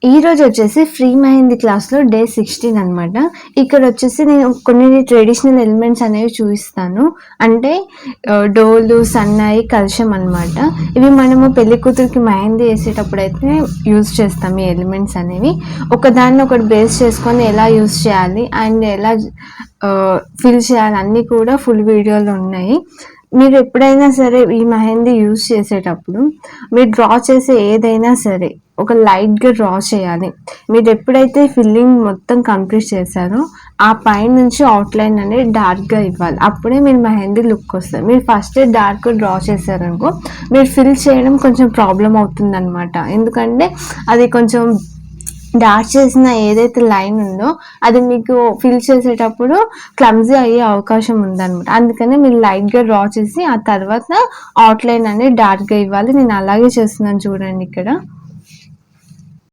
ఈరోజు వచ్చేసి ఫ్రీ మెహందీ క్లాస్‌లో డే 16 అనమాట. ఇక్కడొచ్చేసి నేను కొన్ని ట్రెడిషనల్ ఎలిమెంట్స్ అనేవి చూపిస్తాను. అంటే డోలు, సన్నాయి, కలశం అనమాట. ఇవి మనము పెళ్లి కూతురికి మెహందీ ఏసేటప్పుడైతే యూజ్ చేస్తాం ఈ ఎలిమెంట్స్ అనేవి. ఒకదాన్ని ఒకటి బేస్ చేసుకొని ఎలా యూజ్ చేయాలి అండ్ ఎలా ఫిల్ చేయాలి అన్నీ కూడా ఫుల్ వీడియోలో ఉన్నాయి. మీరు ఎప్పుడైనా సరే ఈ మెహందీ యూజ్ చేసేటప్పుడు మీరు డ్రా చేసే ఏదైనా సరే ఒక లైట్‌గా డ్రా చేయాలి. మీరు ఎప్పుడైతే ఫిల్లింగ్ మొత్తం కంప్లీట్ చేశారో ఆ పైనుంచి అవుట్‌లైన్ అనేది డార్క్‌గా ఇవ్వాలి. అప్పుడే మీరు మెహందీ లుక్ వస్తది. మీరు ఫస్టే డార్క్‌గా డ్రా చేశారనుకో మీరు ఫిల్ చేయడం కొంచెం ప్రాబ్లమ్ అవుతుందనమాట. ఎందుకంటే అది కొంచెం డార్క్ చేసిన ఏదైతే లైన్ ఉందో అది మీకు ఫిల్ చేసేటప్పుడు క్లమ్జీ అయ్యే అవకాశం ఉందనమాట. అందుకనే మీరు లైట్‌గా డ్రా చేసి ఆ తర్వాత అవుట్‌లైన్ అనేది డార్క్‌గా ఇవ్వాలి. నేను అలాగే చేస్తున్నాను చూడండి ఇక్కడ.